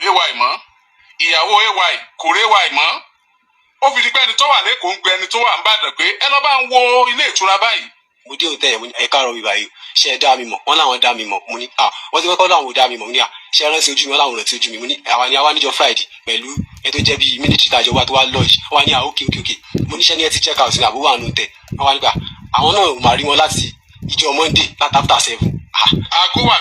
AY mọ́ ìyàwó AY kò rí AY mọ́ ó fi di pé ẹni tó wà lẹ́kọ̀ọ́ ń gbé ẹni tó wà ń bàdàn pé ẹ lọ bá ń wo ilé ìtura báyìí. mo dé òtẹ́ ẹ̀ káàárọ̀ mi báyìí ṣe ẹ dá mi mọ̀ wọ́n láwọn dá mi mọ̀ mo ní wọ́n ti kọ́kọ́ láwọn ò dá mi mọ̀ mo ní ṣe ẹ rántí ojú mi wọ́n láwọn rántí ojú mi mo ní àwa níjọ́ Friday pẹ̀lú ẹ tó jẹ́ bíi military tàjọ wa tó wá lodge wọ́n ní okay mo ní ṣẹ́ ní ẹ ti check out ní àbúrò àánú tẹ̀ wọ́n wá nípa àwọn náà máa rí wọn láti ìjọ Monday láti after 7. aago wà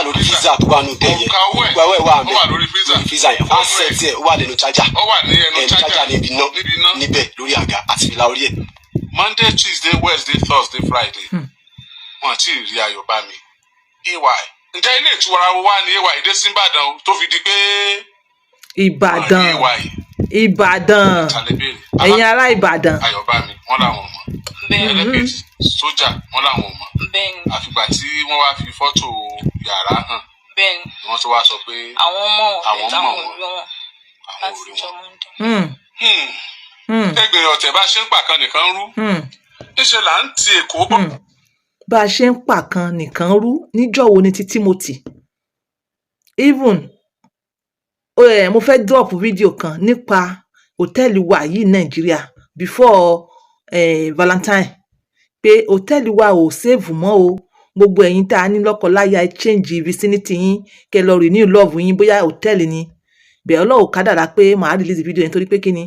lórí visa tó wà nù tẹ̀ yẹn gbogbo ẹ̀ wà mẹ́ lórí visa yẹn wọ́n set ẹ̀ ó wà lẹ́nu charger níbi iná níbẹ̀ lórí àga àti fìlà orí ẹ̀. Monday, Tuesday, Wednesday, Thursday, Friday. Wọ́n ti rí ayọ̀ bá mi. AY. Ǹjẹ́ ilé ìtura wa ní AY dé sí Ìbàdàn tó fi di pé. Ìbàdàn ẹ̀yin ará Ìbàdàn. Ayọ̀ bá mi wọ́n làwọn mọ̀. Ẹlẹ́kẹ̀jì sójà wọ́n làwọn mọ̀. Àfìgbà tí wọ́n wá fi fọ́tò yàrá hàn. Ni wọ́n tó wá sọ pé àwọn mọ̀ wọn. Àwọn ò rí wọn. Ẹgbẹ̀rún ọ̀tẹ̀ bá ṣe ń pàkan nìkan rú níṣẹ́ là ń ti Èkó bọ̀. Bá a ṣe ń pàkan nìkan rú níjọ́ wo ni ti Timothy even mo fẹ́ drop fídíò kan nípa hòtẹ́ẹ̀lì wa yìí Nàìjíríà before Valentine pé hòtẹ́ẹ̀lì wa ò save mọ́ o gbogbo ẹ̀yin tá a ní lọ́kọláya ẹ change vicinity yín kẹ́ lọ renew love yín bóyá hòtẹ́ẹ̀lì ni bẹ́ẹ̀ Ọlọ́run kádàrá pé màá release fídíò yẹn torí pé kí ni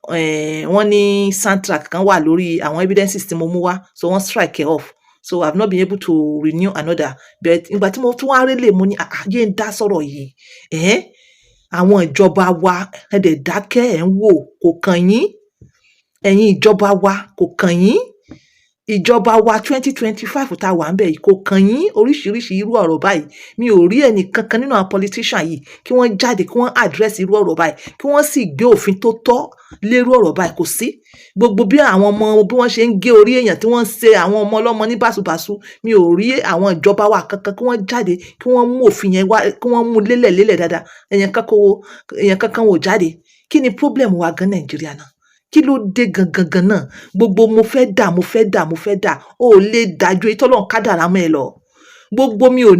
wọ́n ní soundtrack kan wà lórí àwọn evidences tí mo mú wá so wọ́n strike it off so I've not been able to renew another but ìgbà tí mo tún wá rélé mo ní àyè ń dá sọ̀rọ̀ yìí àwọn ìjọba wa ẹ̀dẹ̀ dákẹ́ ẹ̀ ń wò kò kàn yín ẹ̀yin ìjọba wa kò kàn yín ìjọba wa 2025 tá a wà ń bẹ̀ yìí kò kàn yín oríṣiríṣi irú ọ̀rọ̀ báyìí mi ò rí ẹnì kankan nínú àwọn politician yìí kí wọ́n jáde kí wọ́n address irú ọ̀rọ̀ báyìí kí wọ́n sì gbé òfin tó tọ́ lérú ọ̀rọ̀ báyìí kò sí gbogbo bí àwọn ọmọ bí wọ́n ṣe ń gé orí èèyàn tí wọ́n ń ṣe àwọn ọmọ ọlọ́mọ ní báṣubàṣu mi ò rí àwọn ìjọba wa kankan kí wọ́n jáde kí wọ́n mú òfin yẹn wá kí wọ́n mú lélẹ̀ dáadáa èèyàn kankan wò jáde kí ni problem wa gan Nàìjíríà náà kí ló dé gangan náà gbogbo mo fẹ́ dà ó lè dájú èyí tọ́lọ́run kádàrá mọ́ ẹ lọ gbogbo mi ò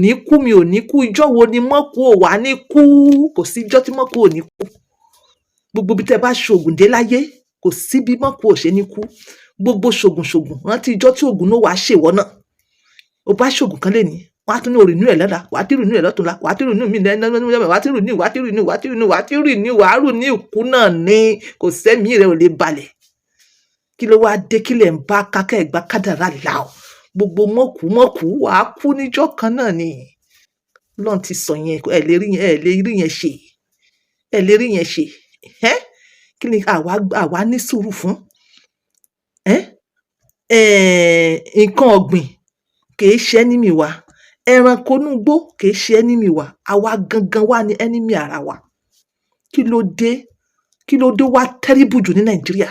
ní kú ìjọ́ wo ni mọ́kù ò wá ní kú kò sí ìjọ́ tí mọ́kù ò ní kú gbogbo bí tẹ bá ṣoògùn dé láyé kò sí bí mọ́kù ò ṣe ní kú gbogbo ṣoògùn rántí ìjọ́ tí oògùn náà wàá ṣèwọ́ náà ó bá ṣoògùn kan lé ní wàá tún ní òrìnú ẹ̀ lọ́la wàá tí rìnú ẹ̀ lọ́tùnla wàá tí rìnú mi wàá tí rìnú ìkú náà ní kò sẹ́mi rẹ̀ ò lè balẹ̀ kí ló wá dé kílẹ̀ ń bá kákẹ́ ẹ̀gbá kádàrá là ó gbogbo mọ́kù wàá kú níjọ́ kan náà ni lọ́n ti sọ yẹn ẹ̀ lè rí yẹn ṣe kí ni àwa ní sùúrù fún nǹkan ọ̀gbìn kìí ṣe enemy wa ẹranko núgbó kìí ṣe enemy wa àwa gangan wà ní enemy ara wa kí ló dé wá terrible jù ní Nàìjíríà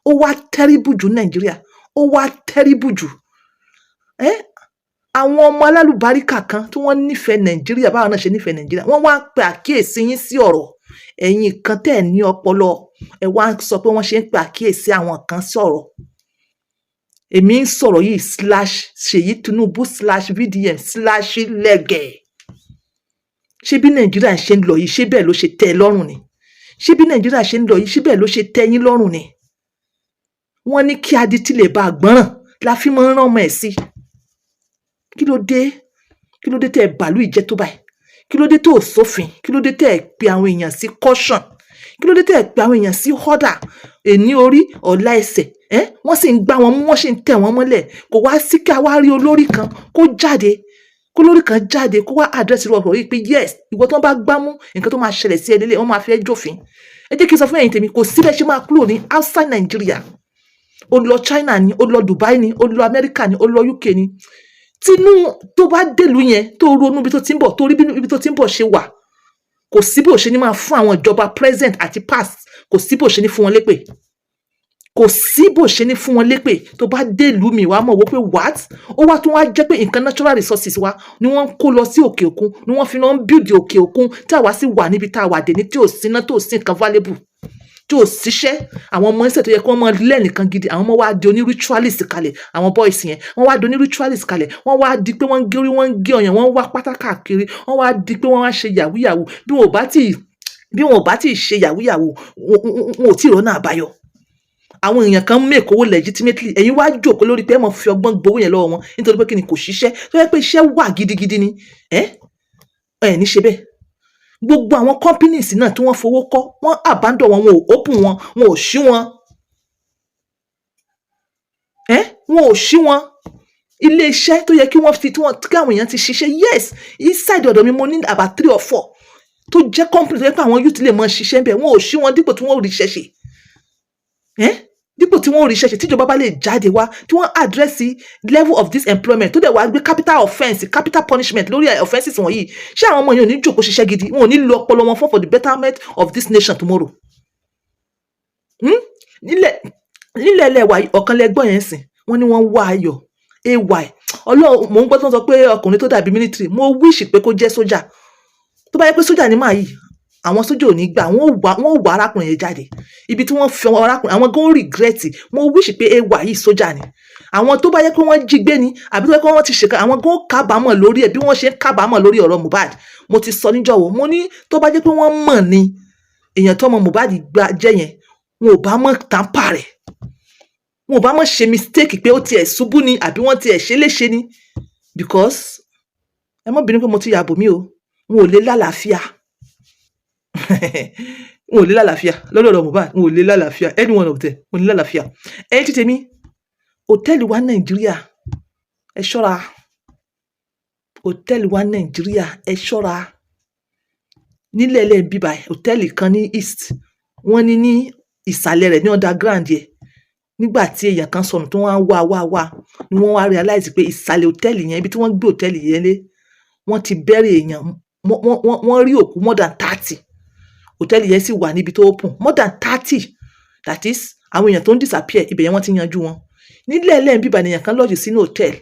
ó wá terrible jù ní Nàìjíríà ó wá terrible jù àwọn ọmọ alálùbáríkà kan tí wọ́n nífẹ̀ẹ́ Nàìjíríà báwọn náà ṣe nífẹ̀ẹ́ Nàìjíríà wọ́n wá pe àkíyèsí yín sí ọ̀rọ̀ ẹ̀yin kan tẹ́ ẹ̀ ní ọpọlọ ẹ wá sọ pé wọ́n ṣe ń pe àkíyèsí àwọn kan sọ̀rọ̀ èmi ń sọ̀rọ̀ yìí /Ṣèyí Tinubu /VDM/lẹ́gẹ̀ ṣé bí Nàìjíríà ṣe ń lọ yìí ṣé bẹ́ẹ̀ ló ṣe tẹ́ ẹ lọ́rùn ni ṣé bí Nàìjíríà ṣe ń lọ yìí ṣé bẹ́ẹ̀ ló ṣe tẹ́ yín lọ́rùn ni wọ́n ní kí adití lè bá gbọ́ràn la fi máa ń rán ọmọ ẹ̀ sí kí ló dé tẹ́ ẹ bàálù ìjẹ́ tó báyìí kí ló dé tó sófin kí ló dé tẹ́ ẹ pe àwọn èèyàn sí caution kí ló dé tẹ́ ẹ pe àwọn èèyàn sí order èní orí ọ̀la ẹsẹ̀ wọ́n sì ń gbá wọn mú wọ́n sì ń tẹ̀ wọ́n mọ́lẹ̀ kò wá sí kí a wá rí olórí kan kó lórí kan jáde kó wá àdírẹ́sì rọ̀ yìí pé yes ìwọ tó ń bá gbámú nǹkan tó máa ṣẹlẹ̀ sí ẹlẹ́lẹ́ wọ́n máa fẹ́ jófin ẹ jẹ́ kí n sọ fún ẹ̀yin tèmi kò síbẹ̀ ṣe máa kúrò ní outside Nigeria ó lọ China ni ó lọ Dubai ni ó lọ America ni ó lọ UK ni tínú tó bá dèlú yẹn tó ronú ibi tó ti ń bọ̀ tó rí ibi tó ti ń bọ̀ ṣe wà kò sí bó ṣe ní máa fún àwọn ìjọba present àti past kò sí bó ṣe ní fún wọn lépè kò sí bó ṣe ní fún wọn lépè tó bá dé ìlú mi wàá mọ̀ wó pé what ó wá tún wá jẹ́ pé nǹkan natural resources wa ni wọ́n ń kó lọ sí òkè òkun ni wọ́n fi lọ ń build òkè òkun tí àwa sì wà níbi tá a wà dé ní tí ò sí iná tó sí nǹkan valuable tí ò síṣẹ́ àwọn ọmọ ẹsẹ̀ tó yẹ kí wọ́n mọ lẹ́nìkan gidi àwọn ọmọ wa di oní ritualist kalẹ̀ àwọn boys yẹn wọ́n wá di oní ritualist kalẹ̀ wọ́n wá di pé wọ́n ń gé orí wọ́n ń gé ọyàn wọ́n wá pátá káàkiri wọ́n wá di pé wọ́n wá ṣe yàwúyàwú bí wọn ò bá tí bí wọn ò bá tí ì ṣe yàwúyàwó wọn ò tí ì rọ́nà àbáyọ. Àwọn èèyàn kan make owó legitimately, ẹ̀yin wá jókòó lórí pé ẹ mọ̀ fi ọgbọ́n gbowó yẹn lọ́wọ́ wọn nítorí pé kí ni kò ṣiṣẹ́, tó yẹ pé iṣẹ́ wà gidigidi ni ẹ ní ṣe bẹ́ẹ̀. Gbogbo àwọn companies náà tí wọ́n fowó kọ́, wọ́n abandon wọn ò open wọn ò ṣí wọn. Wọn ò ṣí wọn. Ilé iṣẹ́ tó yẹ kí wọ́n fi kí àwọn èèyàn ti ṣiṣẹ́, yes, inside ọ̀dọ̀ mi mo ní about 3 or 4 tó jẹ́ company tó yẹ pé àwọn youth lè mọ ṣiṣẹ́ bẹ́ẹ̀, wọn ò ṣí wọn dípò tí wọ́n ò rí iṣẹ́ ṣe. Dípò tí wọ́n ò rí iṣẹ́ ṣe, tíjọba bá lè jáde wá tí wọ́n address level of this employment tó dẹ̀ wá gbé capital offence, capital punishment lórí offences wọ̀nyí, ṣé àwọn ọmọ yẹn ò ní jókòó ṣiṣẹ́ gidi, wọn ò ní lo ọpọlọ wọn for the betterment of this nation tomorrow. Nílẹ̀ ẹlẹ́wà ọ̀kan lẹ́gbọ́n yẹn sìn, wọ́n ní wọ́n wá ayọ̀ AY. Ọlọ́run, mò ń gbọ́ tó ń sọ pé ọkùnrin tó dàbí military, mo wish pé kó jẹ́ sójà. Tó bá yẹ pé sójà ni máa yìí, àwọn sójà ò ní gbà, wọ́n ò wá arákùnrin yẹn jáde. Ibi tí wọ́n fi arákùnrin, àwọn gan regret. Mo wish pé AY yìí sójà ni. Àwọn tó bá yẹ pé wọ́n jí gbé ni, àbí tó yẹ pé wọ́n ti ṣèkà, àwọn gan kábàámọ̀ lórí ẹ̀ bí wọ́n ṣe ń kábàámọ̀ lórí ọ̀rọ̀ Mohbad. Mo ti sọ níjọ́ wo, mo ní tó bá jẹ́ pé wọ́n mọ̀ ni èèyàn tó ọmọ Mohbad gbà jẹ́ yẹn, wọn ò bá mọ̀ tàǹpà rẹ̀. Wọn ò bá mọ̀ ṣe mistake pé ó tiẹ̀ ṣubú ni àbí wọ́n tiẹ̀ ṣe léṣe ni, because ẹ mọ̀ bínú pé mo ti yàbò mí o, wọn ò lè lálàáfíà. Wọn ò lè lálàáfíà lọ́dọ̀ ọ̀rọ̀ Mohbad, wọn ò lè lálàáfíà, any one of them wọn ò lè lálàáfíà. Ẹ̀yin tí tèmi, hòtẹ́ẹ̀lì wa Nàìjíríà ẹ ṣọ́ra. Hòtẹ́ẹ̀lì wa Nàìjíríà ẹ ṣọ́ra. Nílẹ̀ ẹlẹ́ bíbá hòtẹ́ẹ̀lì kan ní East, wọ́n ní ìsàlẹ̀ rẹ̀ ní underground yẹn. Nígbà tí èèyàn kan sọnù tó wọ́n wá ni wọ́n wá realize pé ìsàlẹ̀ hòtẹ́ẹ̀lì yẹn, ibi tí wọ́n gbé hòtẹ́ẹ̀lì yẹn lé, wọ́n ti bẹ́rẹ̀ èèyàn, wọ́n rí òkú more than 30. Hòtẹ́ẹ̀lì yẹn sì wà níbi tó open more than 30. That is, àwọn èèyàn tó ń disappear, ibẹ̀ yẹn wọ́n ti yanjú wọn. Nílẹ̀ ẹlẹ́ bíbá èèyàn kan lodge sínú hòtẹ́ẹ̀lì.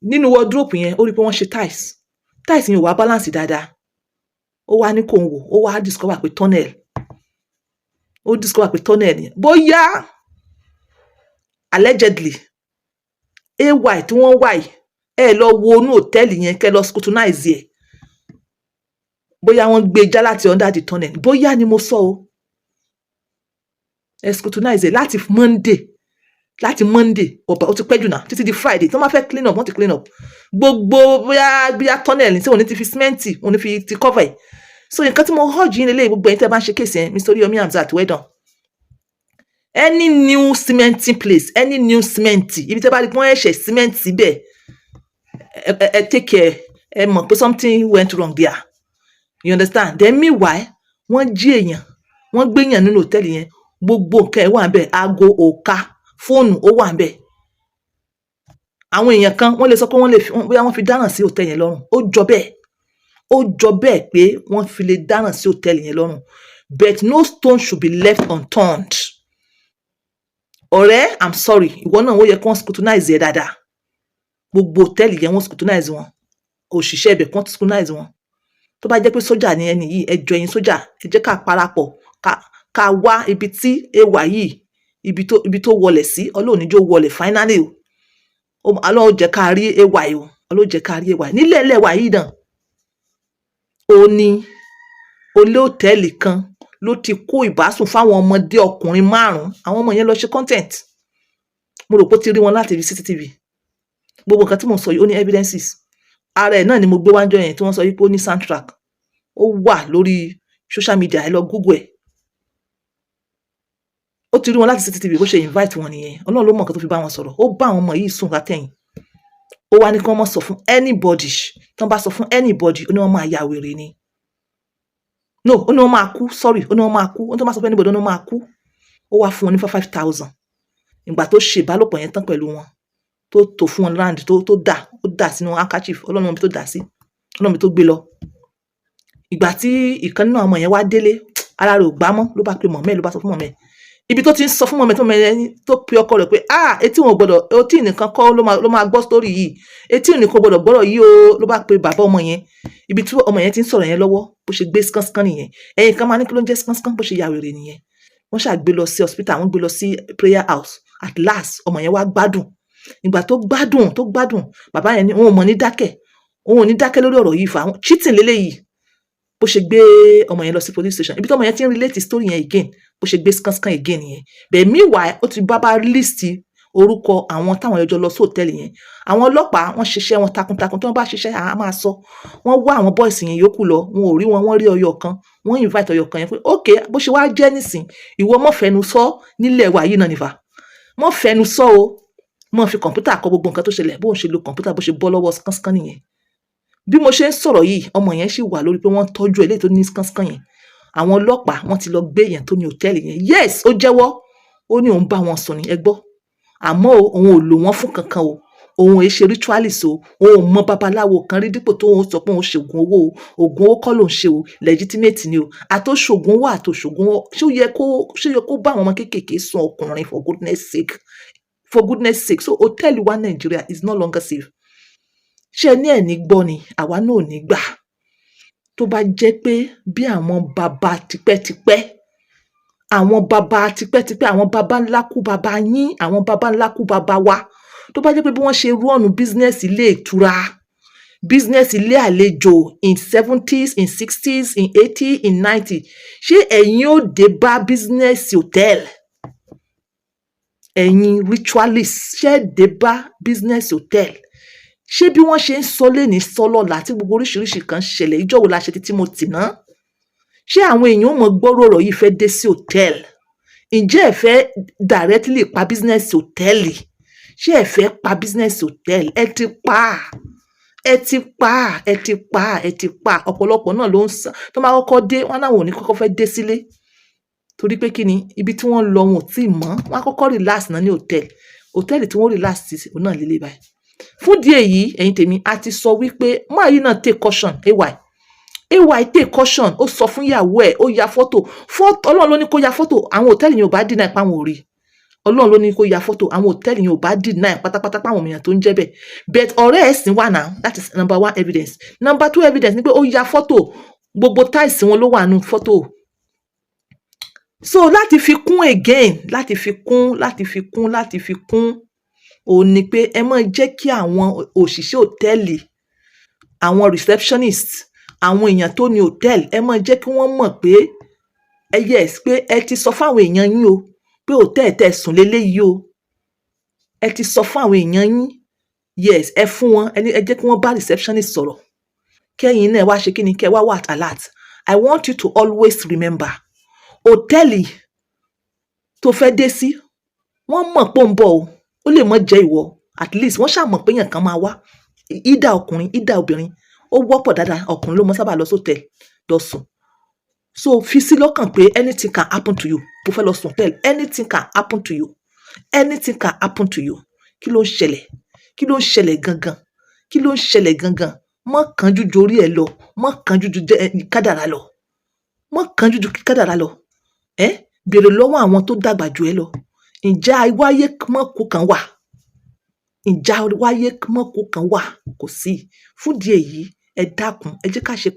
Nínú wardrobe yẹn, ó rí pé wọ́n ṣe tiles yẹn ò wá balance dáadáa. Ó wá ní kò ń wò, ó wá discover pé tunnel. Ó discover pé tunnel yẹn, bóyá allegedly AY tí wọ́n wá yìí, ẹ lọ wo inú hòtẹ́ẹ̀lì yẹn kẹ́ lọ scrutinize ẹ̀. Bóyá wọ́n gbé já láti under the tunnel, bóyá ni mo sọ o. Ẹ scrutinize ẹ̀ láti Monday ọ̀pọ̀ ó ti pẹ́ jù náà títí di Friday tí wọ́n máa fẹ́ clean up, wọ́n ti clean up. Gbogbo bóyá tunnel tí wọ́n ní ti fi cement, wọ́n ní fi ti cover ẹ̀. So nǹkan tí mo hurge yín lélẹ́yìí, gbogbo ẹ̀yin tẹ́ bá ń ṣe case yẹn, Mr. Yomi Hamzat, well done. Any new cementing place, any new cement, ibi tẹ́ bá rí pé wọ́n ẹ̀ṣẹ̀ cement síbẹ̀, ẹ take care, ẹ mọ̀ pé something went wrong there. You understand? Then meanwhile, wọ́n jí èèyàn, wọ́n gbé èèyàn nínú hòtẹ́ẹ̀lì yẹn, gbogbo nǹkan ẹ̀ wà ńbẹ̀, aago, òka, fóònù ó wà ńbẹ̀. Àwọn èèyàn kan wọ́n lè sọ pé bóyá wọ́n fi dáràn sí hòtẹ́ẹ̀lì yẹn lọ́rùn. Ó jọ bẹ́ẹ̀ pé wọ́n fi lè dáràn sí hòtẹ́ẹ̀lì yẹn lọ́rùn. But no stone should be left unturned. Ọ̀rẹ́, I'm sorry, ìwọ náà ó yẹ kí wọ́n scrutinize ẹ dáadáa. Gbogbo hòtẹ́ẹ̀lì yẹn wọ́n scrutinize wọn. Òṣìṣẹ́ ibẹ̀ kan scrutinize wọn. Tó bá jẹ́ pé sójà ni ẹni yìí, ẹ jọ ẹ̀yin sójà, ẹ jẹ́ ká parapọ̀, ká wá ibi tí AY yìí, ibi tó wọlẹ̀ sí, Ọlọ́run ní jẹ́ ó wọlẹ̀ finally o. Ọlọ́run jẹ́ ká rí AY o, Ọlọ́run jẹ́ ká rí AY. Nílẹ̀ ẹlẹ́wà yìí náà, ó ní olé hòtẹ́ẹ̀lì kan ló ti kó ìbásùn fáwọn ọmọdé ọkùnrin 5. Àwọn ọmọ yẹn lọ ṣe content. Mo rò pé ó ti rí wọn láti rí CCTV. Gbogbo nǹkan tí mo sọ yìí ó ní evidences. Ara ẹ̀ náà ni mo gbé wájọ yẹn tí wọ́n sọ wípé ó ní soundtrack. Ó wà lórí social media, ẹ lọ Google ẹ̀. Ó ti rí wọn láti CCTV, bó ṣe invite wọn nìyẹn. Ọlọ́run ló mọ̀ nǹkan tó fi bá wọn sọ̀rọ̀. Ó bá àwọn ọmọ yìí sùn látẹ̀yìn. Ó wá ní kí wọ́n má sọ fún anybody. Tí wọ́n bá sọ fún anybody, ó ní wọ́n máa ya wèrè ni. No, ó ní wọ́n máa kú, sorry, ó ní wọ́n máa kú. Ó ní tó bá sọ fún anybody, ó ní wọ́n máa kú. Ó wá fún wọn ní 5,000. Ìgbà tó ṣe ìbálòpọ̀ yẹn tán pẹ̀lú wọn, tó fún wọn land, ó dà sínú handkerchief, Ọlọ́run mọ̀ bí tó dà sí, Ọlọ́run bí tó gbé lọ. Ìgbà tí ìkan nínú àwọn ọmọ yẹn wá délé, ara rẹ̀ ò gbá mọ́, ló bá pe mọ̀mẹ́, ló bá sọ fún mọ̀mẹ́. Ibi tó ti ń sọ fún mọ̀mẹ́ tó mọ̀mẹ́ tó pe ọkọ rẹ̀ pé etí wọn ò gbọdọ̀, etí nìkan kọ́ ló máa gbọ́ story yìí, etí nìkan gbọdọ̀ gbọ́rọ̀ yìí o, ló bá pe bàbá ọmọ yẹn. Ibi tí ọmọ yẹn ti ń sọ̀rọ̀ yẹn lọ́wọ́, bó ṣe gbé skánskan nìyẹn. Ẹ̀yin kan máa ní kí ló ń jẹ́ skánskan, bó ṣe ya wèrè nìyẹn. Wọ́n ṣàgbé lọ sí hospital, wọ́n gbé lọ sí prayer house. At last ọmọ yẹn wá gbádùn. Ìgbà tó gbádùn, bàbá yẹn ní òun ò ní dákẹ́ lórí ọ̀rọ̀ yìí fà, cheating lélẹ́yìí. bó ṣe gbé ọmọ yẹn lọ sí police station ibi tí ọmọ yẹn ti ń relate story yẹn again bó ṣe gbé skan again yẹn but meanwhile ó ti bá list orúkọ àwọn táwọn ẹjọ́ lọ sí hòtẹ́ẹ̀lì yẹn àwọn ọlọ́pàá wọ́n ṣiṣẹ́ wọn takuntakun tí wọ́n bá ṣiṣẹ́ àá máa sọ wọ́n wá àwọn boys yẹn yòókù lọ wọn ò rí wọn wọ́n rí ọyọ kan wọ́n invite ọyọ kan yẹn pé ok bó ṣe wá jẹ́ nísìn ìwọ mọ̀ fẹnu sọ nílẹ̀ wa yìí náà nìfà mọ̀ fẹnu sọ o mọ̀ fi kọ̀ǹpútà kọ gbogbo nǹkan tó ṣẹlẹ̀ bó ń ṣe lo kọ̀ǹpútà bó ṣe bọ́ lọ́wọ́ skan nìyẹn bí mo ṣe ń sọ̀rọ̀ yìí ọmọ yẹn ṣì wà lórí pé wọ́n tọ́jú ẹ̀ léyìí tó ní skan yẹn àwọn ọlọ́pàá wọ́n ti lọ gbé yẹn tó ní hòtẹ́ẹ̀lì yẹn yes ó jẹ́wọ́ ó ní òun bá wọn sùn ní ẹgbọ́ àmọ́ òun ò lò wọ́n fún kankan o òun ò ṣe ritualist o òun ò mọ babaláwo kan rí dípò tó òun sọ pé òun ṣògùn owó o ògùn owó kọ́ ló ń ṣe o legitimate ni o àtòṣògùn owó àtòṣògùn owó ṣé ó yẹ kó bá àwọn ọmọ kéékèèké sùn ọkùnrin for goodness sake so hòtẹ́ẹ̀lì wa Nàìjíríà is no longer safe ṣé ní ẹ̀ ní gbọ́ ni àwa náà ò ní gbà tó bá jẹ́ pé bí àwọn bàbá tipẹ́tipẹ́ àwọn bàbá ńlá kú bàbá yín àwọn bàbá ńlá kú bàbá wa tó bá jẹ́ pé bí wọ́n ṣe rọ́ọ̀nù bísínẹ́sì ilé ìtura bísínẹ́sì ilé àlejò in 70s in 60s in 80s in 90s ṣé ẹ̀yin ó dé bá bísínẹ́sì hòtẹ́ẹ̀lì ẹ̀yin ritualist ṣé dé bá bísínẹ́sì hòtẹ́ẹ̀lì ṣé bí wọ́n ṣe ń sọ lẹ́ni sọ́lọ́la tí gbogbo oríṣiríṣi kan ṣẹlẹ̀ ìjọ́ wo la ṣe títí mo tì ná ṣé àwọn èèyàn mọ̀ gbọ́rọ̀ ọ̀rọ̀ yìí fẹ́ dé sí hòtẹ́ẹ̀lì ǹjẹ́ ẹ fẹ́ directly pa business hòtẹ́ẹ̀lì ṣé ẹ fẹ́ pa business hòtẹ́ẹ̀lì ẹ ti pa ọ̀pọ̀lọpọ̀ náà ló ń sá tó máa kọ́kọ́ dé wọn náà ò ní kọ́kọ́ fẹ́ dé sílé torí pé kí ni ibi tí wọ́n lọ wọn ò tí ì mọ̀ wọn á kọ́kọ́ relax náà ní hòtẹ́ẹ̀lì tí wọ́n relax sí òun náà lélẹ̀ báyìí fún díẹ̀ yìí ẹ̀yin tèmi a ti sọ wípé máa yìí náà take caution ay take caution ó sọ fún ìyàwó ẹ̀ ó ya fọ́tò ọlọ́run ló ní kó ya fọ́tò àwọn hòtẹ́ẹ̀lì yẹn ò bá dínà ìpá wọn ò rí ọlọ́run ló ní kó ya fọ́tò àwọn hòtẹ́ẹ̀lì yẹn ò bá dínà pátápátá páwọn èèyàn tó ń jẹ́ bẹ́ẹ̀ but ọ̀rẹ́ ẹ̀ sìn wà náà that is number 1 evidence number 2 evidence ni pé ó ya fọ́tò gbogbo táìsì wọn ló wà nù fọ́tò so láti fi kún again láti fi kún òun ni pé ẹ máa jẹ́ kí àwọn òṣìṣẹ́ hòtẹ́ẹ̀lì àwọn receptionist àwọn èèyàn tó ní hòtẹ́ẹ̀lì ẹ máa jẹ́ kí wọ́n mọ̀ pé yes pé ẹ ti sọ fáwọn èèyàn yín o pé hòtẹ́ẹ̀lì tẹ́ sùn léléyìí o ẹ ti sọ fún àwọn èèyàn yín yes ẹ fún wọn ẹ jẹ́ kí wọ́n bá receptionist sọ̀rọ̀ kẹ́yìn náà wá ṣe kí ni kẹ́ wá wà alert I want you to always remember hòtẹ́ẹ̀lì tó fẹ́ dé sí wọ́n mọ̀ pé ó ń bọ̀ o ó lè mọ̀ jẹ́ ìwọ at least wọ́n ṣàmọ̀ pé èèyàn kan máa wá ìdá ọkùnrin ìdá obìnrin ó wọ́pọ̀ dáadáa ọkùnrin ló mọ sábà lọ sótẹ́ẹ̀lì lọ sùn so fi sí lọ́kàn pé anything can happen to you bó fẹ́ lọ sùn hòtẹ́ẹ̀lì anything can happen to you kí ló ń ṣẹlẹ̀ gangan mọ́ kánjú jorí ẹ lọ mọ́ kánjú ju kádàrá lọ béèrè lọ́wọ́ àwọn tó dàgbà jù ẹ lọ ǹjẹ́ wáyé mọ́kù kan wà kò sí fún díẹ̀ yìí ẹ dákun ẹ jẹ́ ká ṣe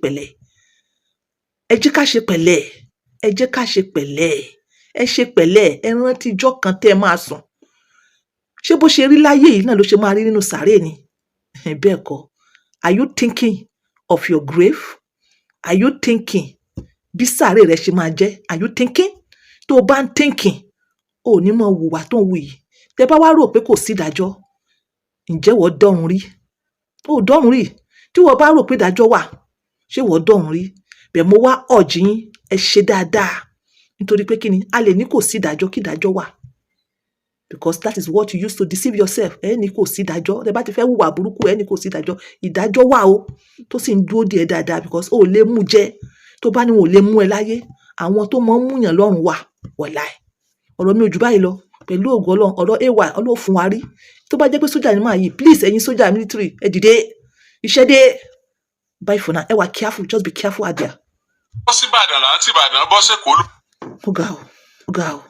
pẹ̀lẹ́ ẹ rántí ijọ́ kan tẹ́ ẹ máa sùn ṣé bó ṣe rí láyé yìí náà ló ṣe máa rí nínú sàárè ni bẹ́ẹ̀ kọ́ are you thinking of your grave are you thinking bí sàárè rẹ ṣe máa jẹ́ are you thinking tó o bá ń thinking ò ní mọ wùwà tó ń wù yìí tẹ́ bá wá rò pé kò sí ìdájọ́ ǹjẹ́ wọ́n dọ́run rí ó dọ́run rí tí wọ́n bá rò pé ìdájọ́ wà ṣé wọ́n dọ́run rí bẹ́ẹ̀ mo wá ọ̀jì yín ẹ ṣe dáadáa nítorí pé kí ni a lè ní kò sí ìdájọ́ kí ìdájọ́ wà because that is what you use to deceive yourself ẹ ní kò sí ìdájọ́ tẹ́ bá ti fẹ́ hùwà burúkú ẹ ní kò sí ìdájọ́ wà o tó sì ń dúró díẹ̀ dáadáa because ó lè mú jẹ tó bá ní wọn ò lè mú ẹ láyé àwọn tó mọ ń múyàn lọ́rùn wà wọ̀láì ọ̀rọ̀ mi ò jù báyìí lọ pẹ̀lú ògo Ọlọ́run ọ̀rọ̀ ay Ọlọ́run fún wa rí tó bá jẹ́ pé sójà ni máa yìí please ẹ̀yin sójà military ẹ dìde iṣẹ́ dé bye for now ẹ wà careful just be careful out there. bọ́ sí Ìbàdàn láti Ìbàdàn bọ́ sẹ́kọ̀ọ́. ó ga o.